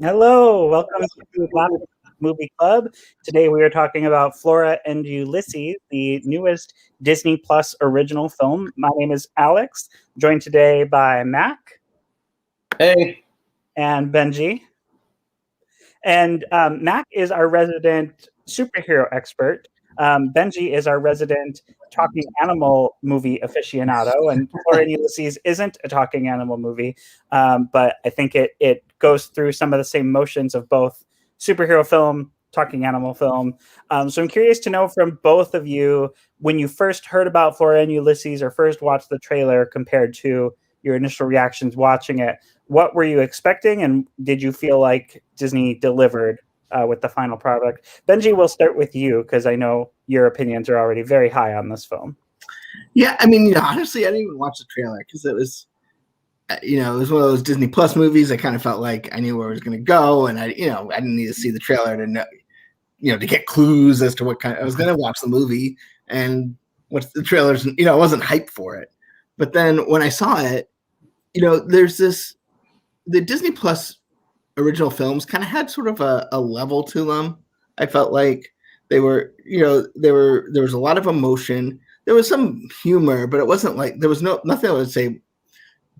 Hello, welcome to Black Movie Club. Today we are talking about Flora and Ulysses, the newest Disney Plus original film. My name is Alex, joined today by Mac Hey. and Benji. And Mac is our resident superhero expert. Benji is our resident talking animal movie aficionado, and Flora and Ulysses isn't a talking animal movie, but I think it goes through some of the same motions of both superhero film, talking animal film. So I'm curious to know from both of you, when you first heard about Flora and Ulysses or first watched the trailer compared to your initial reactions watching it, what were you expecting, and did you feel like Disney delivered with the final product? Benji, we'll start with you because I know your opinions are already very high on this film. Yeah, I mean, honestly, I didn't even watch the trailer because it was, it was one of those Disney Plus movies. I kind of felt like I knew where it was going to go, and I didn't need to see the trailer to know, to get clues as to what kind. I was going to watch the movie, and what's the trailers? I wasn't hyped for it, but then when I saw it, there's the Disney Plus original films kind of had sort of a level to them. I felt like they were, there was a lot of emotion. There was some humor, but it wasn't like there was nothing I would say.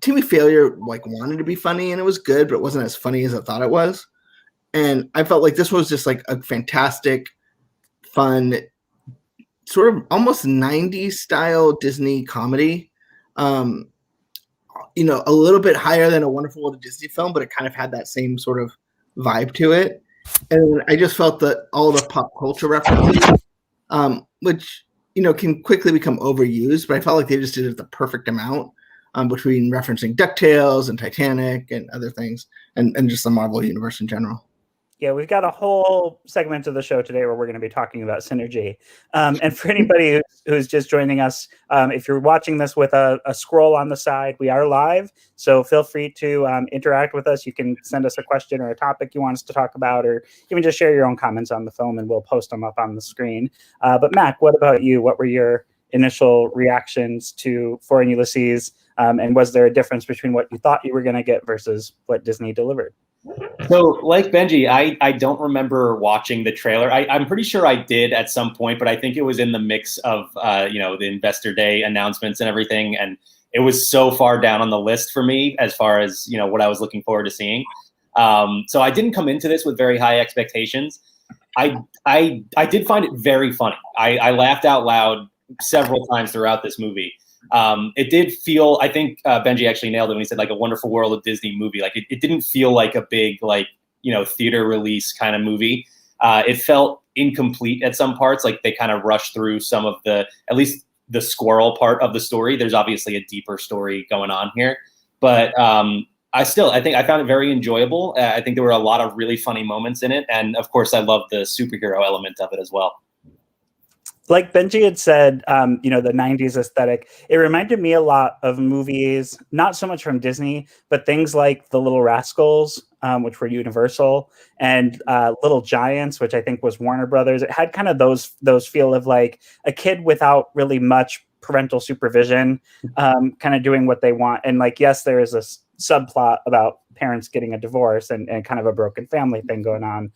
Timmy Failure wanted to be funny and it was good, but it wasn't as funny as I thought it was. And I felt like this was just like a fantastic, fun, sort of almost 90s style Disney comedy. A little bit higher than A Wonderful World of Disney film, but it kind of had that same sort of vibe to it. And I just felt that all the pop culture references, which, can quickly become overused, but I felt like they just did it the perfect amount between referencing DuckTales and Titanic and other things and just the Marvel universe in general. Yeah, we've got a whole segment of the show today where we're going to be talking about synergy. And for anybody who's just joining us, if you're watching this with a scroll on the side, we are live. So feel free to interact with us. You can send us a question or a topic you want us to talk about, or even just share your own comments on the film and we'll post them up on the screen. But Mac, what about you? What were your initial reactions to Flora and Ulysses? And was there a difference between what you thought you were going to get versus what Disney delivered? So, like Benji, I don't remember watching the trailer. I'm pretty sure I did at some point, but I think it was in the mix of, the Investor Day announcements and everything. And it was so far down on the list for me as far as, what I was looking forward to seeing. So I didn't come into this with very high expectations. I did find it very funny. I laughed out loud several times throughout this movie. It did feel, I think Benji actually nailed it when he said A Wonderful World of Disney movie. It didn't feel like a big, theater release kind of movie. It felt incomplete at some parts. They kind of rushed through some of at least the squirrel part of the story. There's obviously a deeper story going on here, but I think I found it very enjoyable. I think there were a lot of really funny moments in it. And of course I love the superhero element of it as well. Like Benji had said, the 90s aesthetic, it reminded me a lot of movies, not so much from Disney, but things like The Little Rascals, which were Universal, and Little Giants, which I think was Warner Brothers. It had kind of those feel of like a kid without really much parental supervision, kind of doing what they want. And yes, there is a subplot about parents getting a divorce and kind of a broken family thing going on.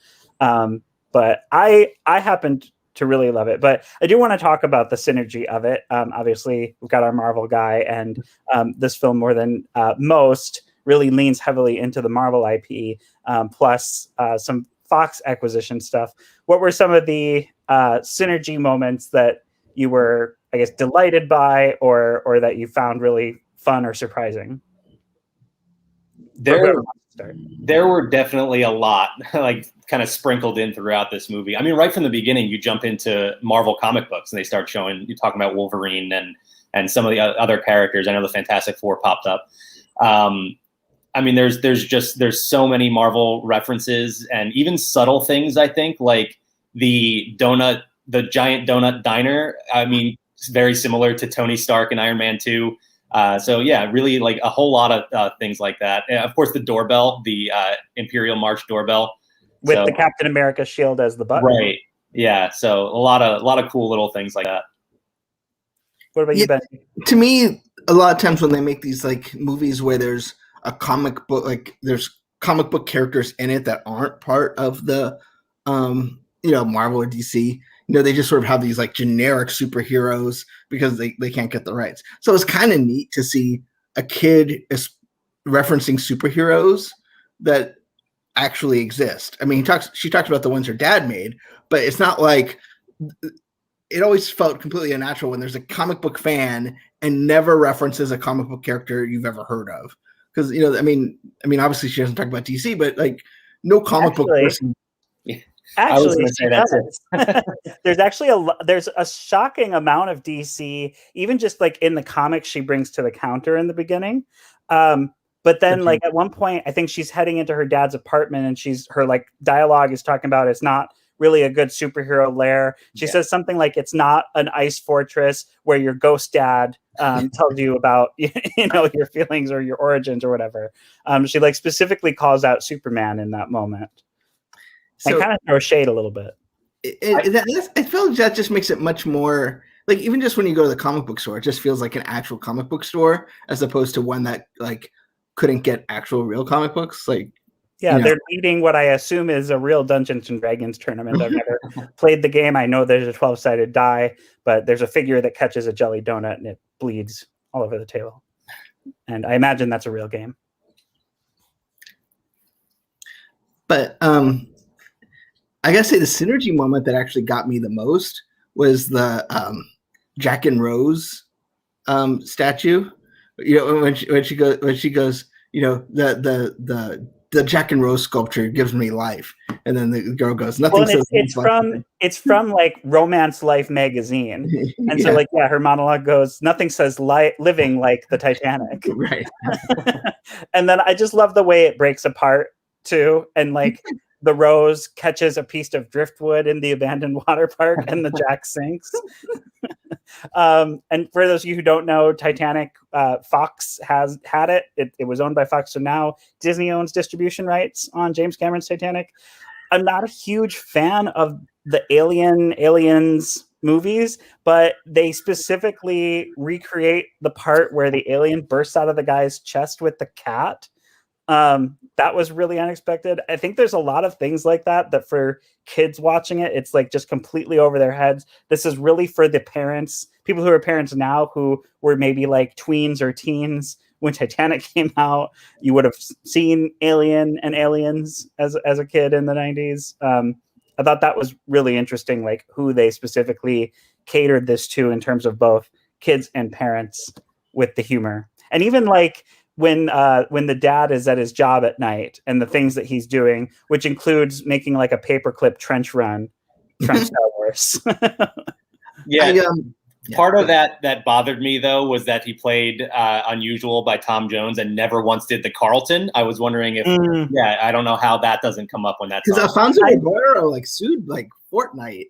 But I happened to really love it. But I do want to talk about the synergy of it. Obviously, we've got our Marvel guy, and this film, more than most, really leans heavily into the Marvel IP, plus some Fox acquisition stuff. What were some of the synergy moments that you were, I guess, delighted by, or that you found really fun or surprising? There were definitely a lot kind of sprinkled in throughout this movie. I mean, right from the beginning, you jump into Marvel comic books and they start showing, you're talking about Wolverine and some of the other characters. I know the Fantastic Four popped up. I mean, there's so many Marvel references and even subtle things, I think, like the giant donut diner. I mean, it's very similar to Tony Stark and Iron Man 2. So yeah, really a whole lot of things like that. And of course, the doorbell, the Imperial March doorbell, with the Captain America shield as the button. Right. Yeah. So a lot of cool little things like that. What about you, Ben? To me, a lot of times when they make these movies where there's a comic book, there's comic book characters in it that aren't part of the Marvel or DC. They just sort of have these like generic superheroes because they can't get the rights. So it's kind of neat to see a kid referencing superheroes that actually exist. I mean, she talks about the ones her dad made, but it's not like, it always felt completely unnatural when there's a comic book fan and never references a comic book character you've ever heard of. Because, I mean, obviously she doesn't talk about DC, but like no comic book person. Actually, she does. There's a shocking amount of DC, even just like in the comics she brings to the counter in the beginning. But then like at one point, I think she's heading into her dad's apartment and her like dialogue is talking about it's not really a good superhero lair. She says something like it's not an ice fortress where your ghost dad tells you about your feelings or your origins or whatever. She like specifically calls out Superman in that moment. So, and kind of throw shade a little bit. I feel like that just makes it much more like, even just when you go to the comic book store, it just feels like an actual comic book store as opposed to one that like couldn't get actual real comic books. Like, they're leading what I assume is a real Dungeons and Dragons tournament. I've never played the game. I know there's a 12-sided die, but there's a figure that catches a jelly donut and it bleeds all over the table. And I imagine that's a real game. But I gotta say the synergy moment that actually got me the most was the Jack and Rose statue. When she goes, the Jack and Rose sculpture gives me life, and then the girl goes, nothing. Well, it's from like Romance Life magazine, and so like her monologue goes, nothing says living like the Titanic, right? And then I just love the way it breaks apart too, and like. The Rose catches a piece of driftwood in the abandoned water park and the Jack sinks. And for those of you who don't know, Titanic, Fox has had it. It was owned by Fox. So now Disney owns distribution rights on James Cameron's Titanic. I'm not a huge fan of the Aliens movies, but they specifically recreate the part where the alien bursts out of the guy's chest with the cat. That was really unexpected. I think there's a lot of things like that for kids watching it, it's like just completely over their heads. This is really for the parents, people who are parents now who were maybe like tweens or teens when Titanic came out. You would have seen Alien and Aliens as a kid in the 90s. I thought that was really interesting, like who they specifically catered this to in terms of both kids and parents with the humor. And even like when the dad is at his job at night and the things that he's doing, which includes making like a paperclip trench run from Star Wars. Part of that bothered me though was that he played Unusual by Tom Jones and never once did the Carlton. I was wondering if I don't know how that doesn't come up when that's because Alfonso Ribeiro like sued like Fortnite.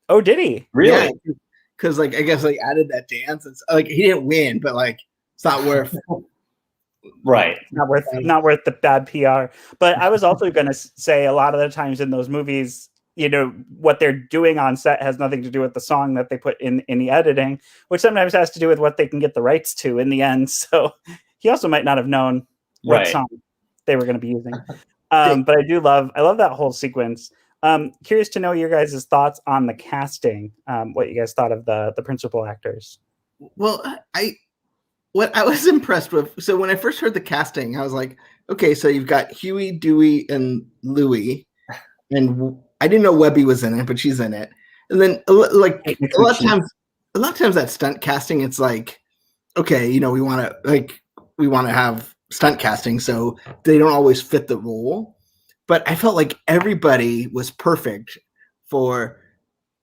Oh, did he really? Because like I guess like added that dance. It's like he didn't win, but like it's not worth. Right. Not worth the bad PR. But I was also going to say a lot of the times in those movies, what they're doing on set has nothing to do with the song that they put in the editing, which sometimes has to do with what they can get the rights to in the end. So he also might not have known what song they were going to be using. But I love that whole sequence. Curious to know your guys' thoughts on the casting, what you guys thought of the principal actors. Well, what I was impressed with, so when I first heard the casting, I was like, okay, so you've got Huey, Dewey, and Louie, and I didn't know Webby was in it, but she's in it. And then like a lot of times that stunt casting, it's like, okay, we want to have stunt casting, so they don't always fit the role. But I felt like everybody was perfect for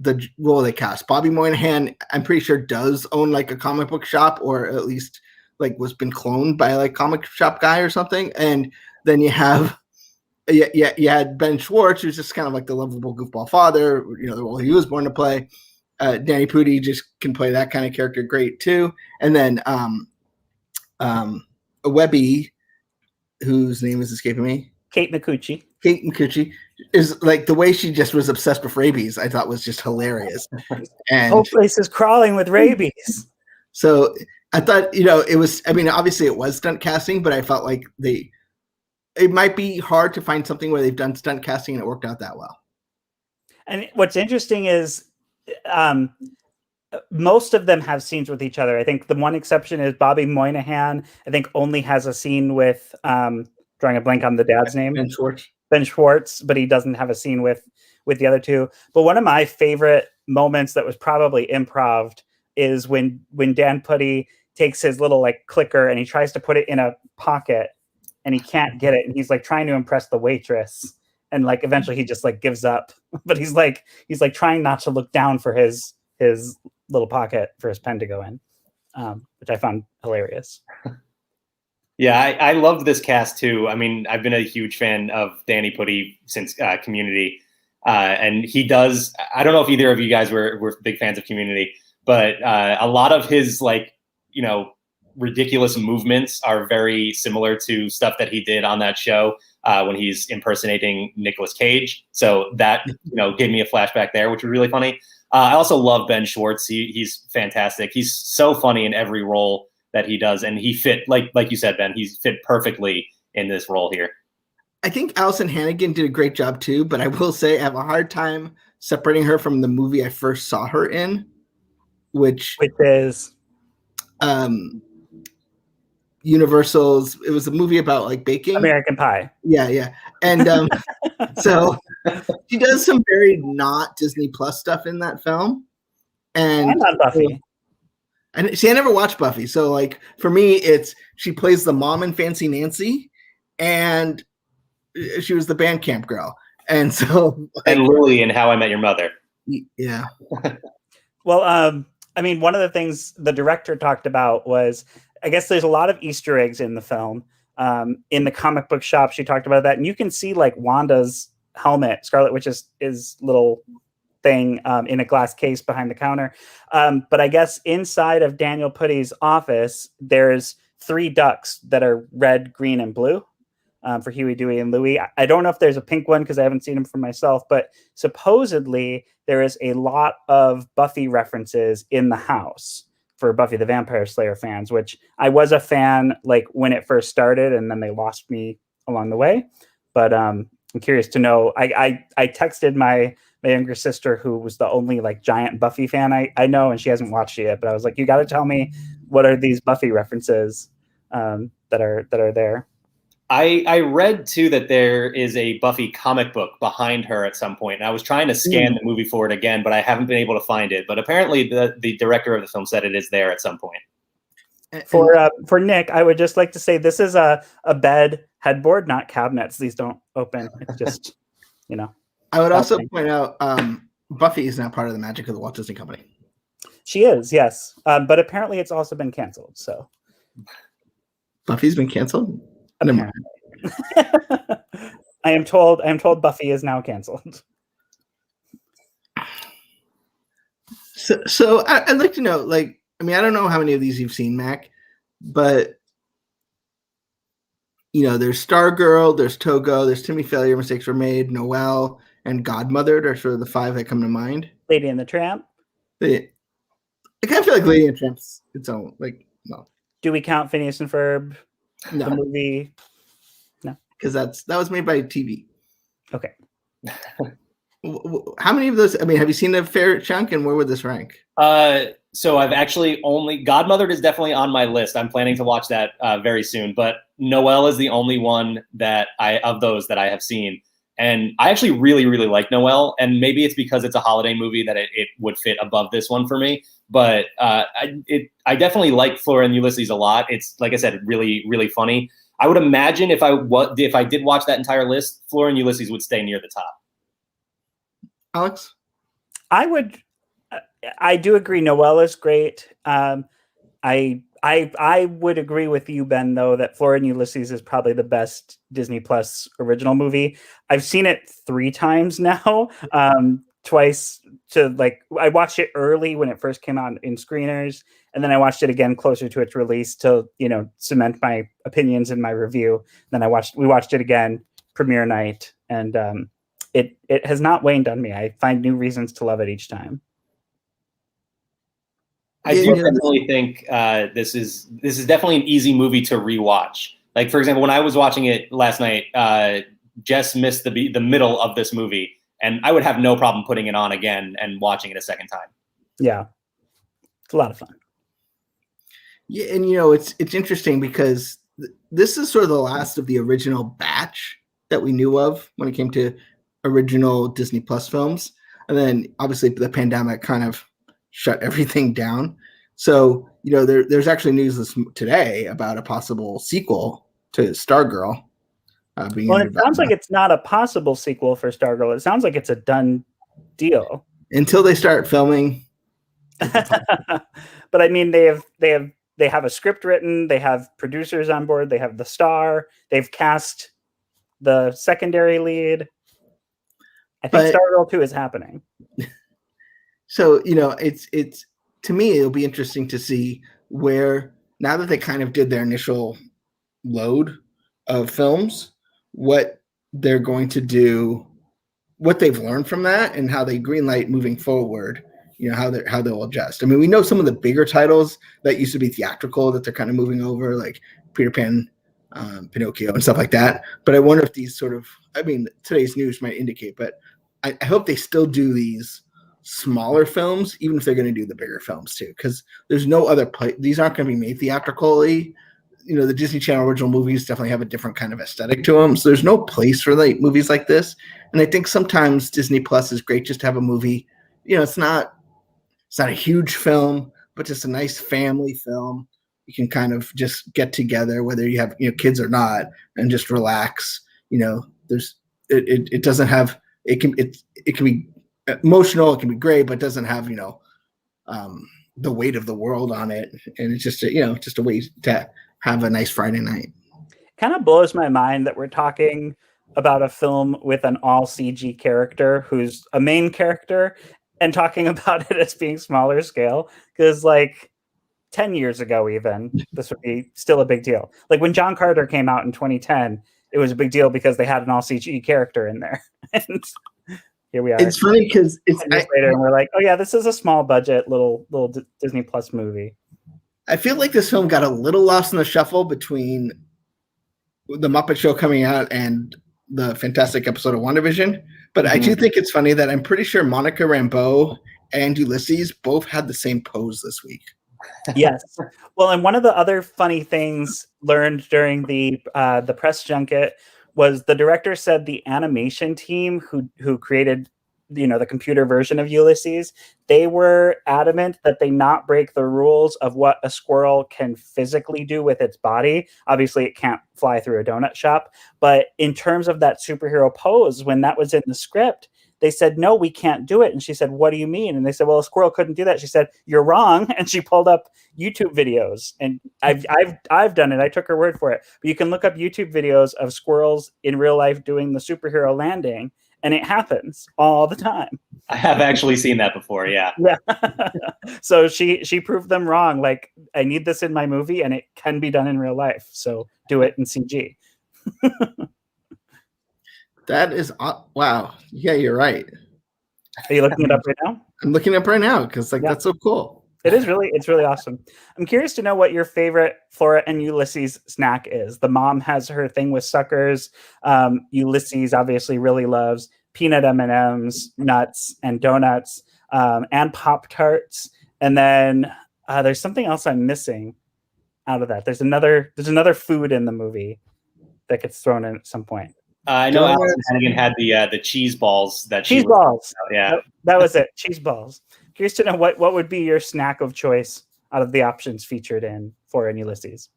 the role they cast. Bobby Moynihan, I'm pretty sure, does own like a comic book shop, or at least like was been cloned by like comic shop guy or something. And then you have you had Ben Schwartz, who's just kind of like the lovable goofball father, the role he was born to play. Danny Pudi just can play that kind of character great too. And then Webby, whose name is escaping me, Kate Micucci is like the way she just was obsessed with rabies. I thought was just hilarious. And whole place is crawling with rabies. So I thought, it was. I mean, obviously it was stunt casting, but I felt like it might be hard to find something where they've done stunt casting and it worked out that well. And what's interesting is most of them have scenes with each other. I think the one exception is Bobby Moynihan. I think only has a scene with drawing a blank on the dad's name, Ben Schwartz, but he doesn't have a scene with the other two. But one of my favorite moments that was probably improv is when Dan Putty takes his little like clicker and he tries to put it in a pocket and he can't get it, and he's like trying to impress the waitress, and like eventually he just like gives up, but he's like trying not to look down for his little pocket for his pen to go in, which I found hilarious. Yeah, I loved this cast too. I mean, I've been a huge fan of Danny Putty since Community, and he does. I don't know if either of you guys were big fans of Community, but a lot of his like ridiculous movements are very similar to stuff that he did on that show when he's impersonating Nicolas Cage. So that gave me a flashback there, which was really funny. I also love Ben Schwartz. He's fantastic. He's so funny in every role that he does, and he fit like you said, Ben. He's fit perfectly in this role here. I think Allison Hannigan did a great job too, but I will say I have a hard time separating her from the movie I first saw her in, which is Universal's. It was a movie about like baking. American Pie. Yeah, and so she does some very not Disney Plus stuff in that film, and not Buffy. And see, I never watched Buffy, so like for me, it's she plays the mom in Fancy Nancy, and she was the band camp girl, and so like, and Lily in How I Met Your Mother. Yeah. Well, I mean, one of the things the director talked about was, I guess there's a lot of Easter eggs in the film. In the comic book shop, she talked about that, and you can see like Wanda's helmet, Scarlet Witch's little thing in a glass case behind the counter. But I guess inside of Daniel Putty's office, there's 3 ducks that are red, green, and blue for Huey, Dewey, and Louie. I don't know if there's a pink one because I haven't seen them for myself, but supposedly there is a lot of Buffy references in the house for Buffy the Vampire Slayer fans, which I was a fan like when it first started, and then they lost me along the way. But I'm curious to know. I texted my younger sister, who was the only like giant Buffy fan I know, and she hasn't watched it yet. But I was like, you got to tell me what are these Buffy references that are there. I read too that there is a Buffy comic book behind her at some point, and I was trying to scan the movie for it again, but I haven't been able to find it. But apparently, the director of the film said it is there at some point. For Nick, I would just like to say this is a bed headboard, not cabinets. These don't open. It's just I would also point out Buffy is now part of the magic of the Walt Disney Company. She is, yes, but apparently it's also been canceled. So Buffy's been canceled. I don't know. I am told Buffy is now canceled. So I'd like to know, like, I mean, I don't know how many of these you've seen, Mac, but there's Stargirl, there's Togo, there's Timmy Failure, Mistakes Were Made, Noelle, and Godmothered are sort of the 5 that come to mind. Lady and the Tramp. I kind of feel like Lady and the Tramp's its own, like, no. Do we count Phineas and Ferb? No. The movie? No. Because that was made by TV. Okay. How many of those? I mean, have you seen a fair chunk, and where would this rank? So I've actually only Godmothered is definitely on my list. I'm planning to watch that very soon. But Noelle is the only one of those that I have seen, and I actually really, really like Noelle. And maybe it's because it's a holiday movie that it would fit above this one for me. But I definitely like Flora and Ulysses a lot. It's, like I said, really, really funny. I would imagine if I did watch that entire list, Flora and Ulysses would stay near the top. Alex? I do agree. Noelle is great. I would agree with you, Ben, though, that Flora and Ulysses is probably the best Disney Plus original movie. I've seen it 3 times now. Twice I watched it early when it first came out in screeners, and then I watched it again closer to its release to cement my opinions in my review. Then we watched it again premiere night, and it has not waned on me. I find new reasons to love it each time. I do definitely think this is definitely an easy movie to rewatch. Like, for example, when I was watching it last night, Jess missed the middle of this movie, and I would have no problem putting it on again and watching it a second time. Yeah, it's a lot of fun. Yeah, and it's interesting because this is sort of the last of the original batch that we knew of when it came to original Disney Plus films, and then obviously the pandemic kind of shut everything down. So there's actually news today about a possible sequel to Stargirl. Well, it sounds like it's not a possible sequel for Stargirl. It sounds like it's a done deal until they start filming. But I mean, they have a script written. They have producers on board. They have the star. They've cast the secondary lead. I think Stargirl 2 is happening. So it's to me, it'll be interesting to see where, now that they kind of did their initial load of films, what they're going to do, what they've learned from that, and how they greenlight moving forward. How they'll adjust. I mean, we know some of the bigger titles that used to be theatrical that they're kind of moving over, like Peter Pan, Pinocchio, and stuff like that. But I wonder if these today's news might indicate, but I hope they still do these smaller films, even if they're going to do the bigger films too, because there's no other place. These aren't going to be made theatrically. The Disney Channel original movies definitely have a different kind of aesthetic to them. So there's no place for movies like this. And I think sometimes Disney Plus is great just to have a movie. It's not a huge film, but just a nice family film. You can kind of just get together, whether you have kids or not, and just relax. It doesn't have, it can be emotional, it can be great, but it doesn't have the weight of the world on it, and it's just a way to have a nice Friday night. Kind of blows my mind that we're talking about a film with an all CG character who's a main character, and talking about it as being smaller scale, because 10 years ago, even, this would be still a big deal. Like when John Carter came out in 2010, it was a big deal because they had an all CG character in there. And here we are. It's funny because it's later, and we're like, oh yeah, this is a small budget little Disney Plus movie. I feel like this film got a little lost in the shuffle between the Muppet Show coming out and the fantastic episode of WandaVision. But I do think it's funny that I'm pretty sure Monica Rambeau and Ulysses both had the same pose this week. Yes. Well, and one of the other funny things learned during the press junket was the director said the animation team who created the computer version of Ulysses, they were adamant that they not break the rules of what a squirrel can physically do with its body. Obviously, it can't fly through a donut shop. But in terms of that superhero pose, when that was in the script, they said, no, we can't do it. And she said, what do you mean? And they said, well, a squirrel couldn't do that. She said, you're wrong. And she pulled up YouTube videos. And I've done it. I took her word for it. But you can look up YouTube videos of squirrels in real life doing the superhero landing. And it happens all the time. I have actually seen that before. Yeah. Yeah. So she proved them wrong. Like, I need this in my movie and it can be done in real life. So do it in CG. That is, wow. Yeah, you're right. Are you looking it up right now? I'm looking up right now because that's so cool. It's really awesome. I'm curious to know what your favorite Flora and Ulysses snack is. The mom has her thing with suckers. Ulysses obviously really loves peanut M&Ms, nuts, and donuts, and Pop-Tarts. And then there's something else I'm missing out of that. There's another food in the movie that gets thrown in at some point. I know Allison Hannigan had the cheese balls. Cheese balls. Yeah, that was it. Cheese balls. Curious to know what would be your snack of choice out of the options featured in Flora and Ulysses.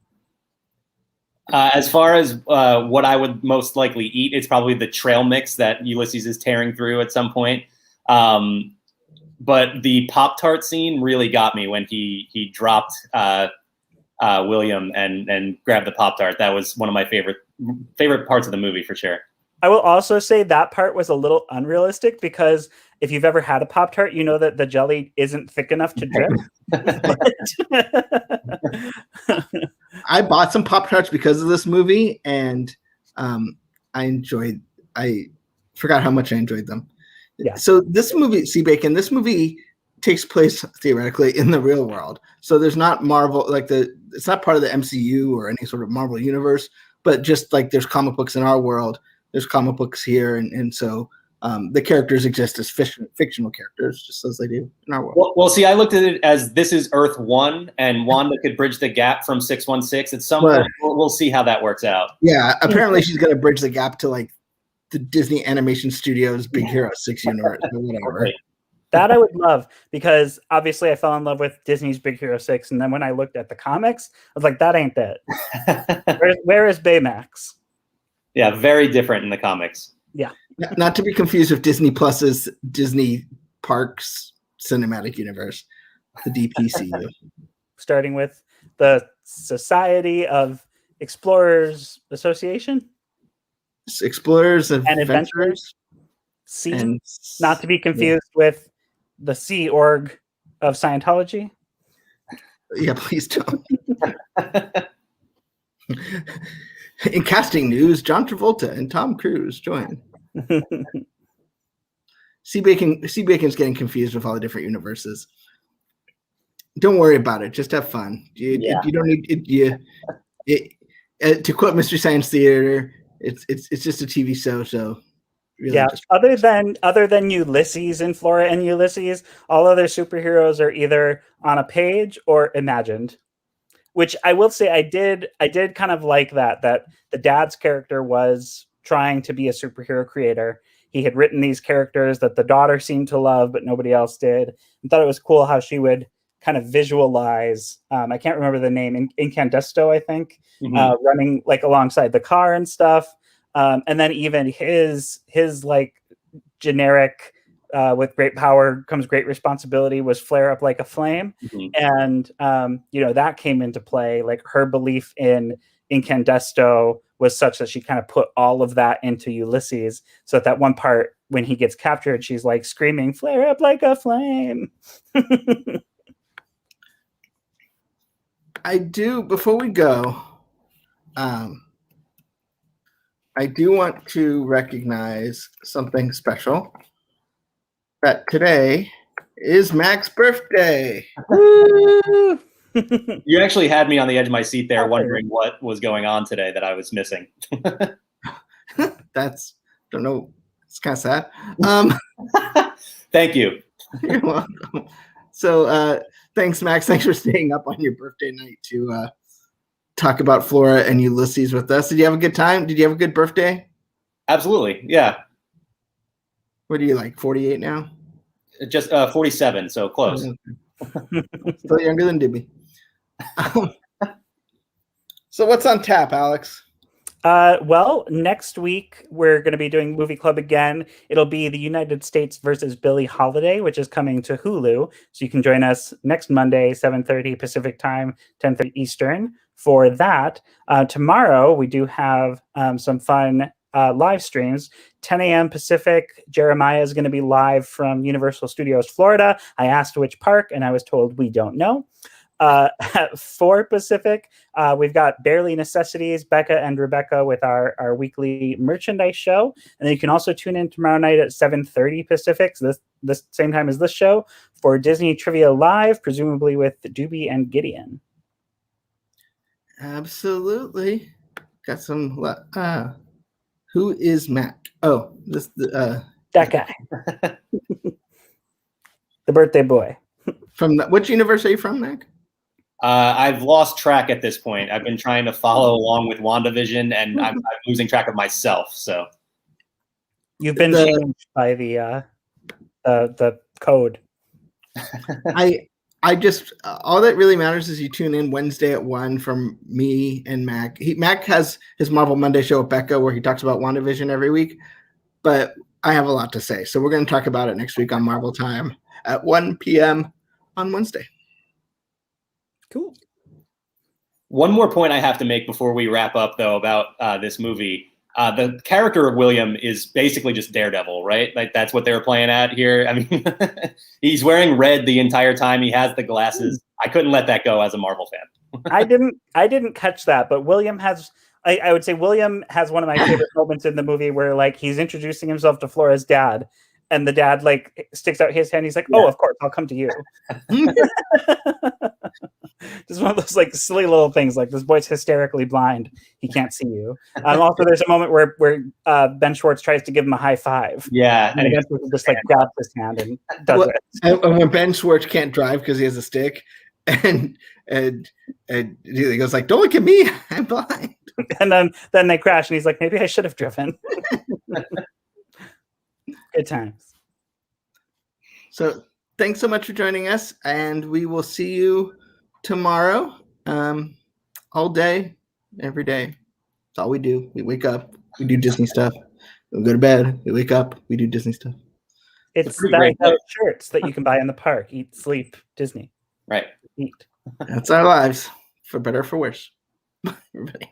As far as what I would most likely eat, it's probably the trail mix that Ulysses is tearing through at some point. But the Pop-Tart scene really got me when he dropped William and grabbed the Pop-Tart. That was one of my favorite parts of the movie for sure. I will also say that part was a little unrealistic because if you've ever had a Pop-Tart, you know that the jelly isn't thick enough to drip. I bought some Pop-Tarts because of this movie, and I forgot how much I enjoyed them. Yeah. So this movie, C-Bacon, this movie takes place theoretically in the real world. So there's not Marvel, like it's not part of the MCU or any sort of Marvel universe, but just like there's comic books in our world, there's comic books here. And so the characters exist as fictional characters, just as they do in our world. Well, see, I looked at it as this is Earth 1, and Wanda could bridge the gap from 616. At some point, we'll see how that works out. Yeah, apparently she's going to bridge the gap to like the Disney Animation Studios Big Hero 6 universe or whatever. Right. That I would love, because obviously I fell in love with Disney's Big Hero 6, and then when I looked at the comics, I was like, that ain't it. Where is Baymax? Yeah, very different in the comics. Yeah. Not to be confused with Disney Plus's Disney Parks Cinematic Universe, the DPCU. Starting with the Society of Explorers Association? Explorers and Adventurers. C, and, not to be confused with the Sea Org of Scientology. Yeah, please don't. In casting news, John Travolta and Tom Cruise join. C Bacon's getting confused with all the different universes. Don't worry about it. Just have fun. You don't need it. To quote Mystery Science Theater, it's just a TV show. So really yeah. Other than Ulysses and Flora and Ulysses, all other superheroes are either on a page or imagined. Which I will say, I did kind of like that the dad's character was trying to be a superhero creator. He had written these characters that the daughter seemed to love, but nobody else did. And thought it was cool how she would kind of visualize. I can't remember the name, Incandesto, I think, running like alongside the car and stuff. And then even his like generic. With great power comes great responsibility was flare up like a flame. And that came into play. Like her belief in Incandesto was such that she kind of put all of that into Ulysses, so that one part when he gets captured, she's like screaming flare up like a flame. I do, before we go, I do want to recognize something special. That today is Mac's birthday. You actually had me on the edge of my seat there, wondering what was going on today that I was missing. Don't know. It's kind of sad. Thank you. You're welcome. So thanks, Max. Thanks for staying up on your birthday night to talk about Flora and Ulysses with us. Did you have a good time? Did you have a good birthday? Absolutely. Yeah. What are you, like 48 now? Just 47, so close. Still younger than Dibby. So what's on tap, Alex? Well, next week we're going to be doing Movie Club again. It'll be The United States versus Billie Holiday, which is coming to Hulu. So you can join us next Monday, 7:30 Pacific time, 10:30 Eastern for that. Tomorrow we do have some fun live streams. 10 a.m. Pacific, Jeremiah is going to be live from Universal Studios Florida. I asked which park, and I was told we don't know. At 4 Pacific, we've got Barely Necessities, Becca and Rebecca with our weekly merchandise show. And then you can also tune in tomorrow night at 7:30 Pacific, so this same time as this show, for Disney Trivia Live, presumably with Doobie and Gideon. Absolutely. Got some... who is Mac? Oh, that guy. The birthday boy. From which universe are you from, Mac? I've lost track at this point. I've been trying to follow along with WandaVision, and I'm losing track of myself. So you've been changed by the code. I just all that really matters is you tune in Wednesday at 1 from me and Mac. Mac has his Marvel Monday show with Becca where he talks about WandaVision every week, but I have a lot to say, so we're going to talk about it next week on Marvel Time at 1 p.m. on Wednesday. Cool. One more point I have to make before we wrap up, though, about this movie. The character of William is basically just Daredevil, right? Like that's what they were playing at here. I mean, he's wearing red the entire time. He has the glasses. I couldn't let that go as a Marvel fan. I didn't catch that, but William has. I would say William has one of my favorite moments in the movie where like he's introducing himself to Flora's dad, and the dad like sticks out his hand. He's like, "Oh, of course, I'll come to you." Just one of those like silly little things. Like, this boy's hysterically blind; he can't see you. Also, there's a moment where Ben Schwartz tries to give him a high five. Yeah, and Ben Schwartz just like grabs his hand and does it. And when Ben Schwartz can't drive because he has a stick, and he goes like, "Don't look at me, I'm blind." And then they crash, and he's like, "Maybe I should have driven." Good times. So thanks so much for joining us, and we will see you tomorrow. All day, every day. That's all we do. We wake up, we do Disney stuff. We go to bed, we wake up, we do Disney stuff. It's that shirts that you can buy in the park. Eat, sleep, Disney. Right. Eat. That's our lives, for better or for worse. Everybody.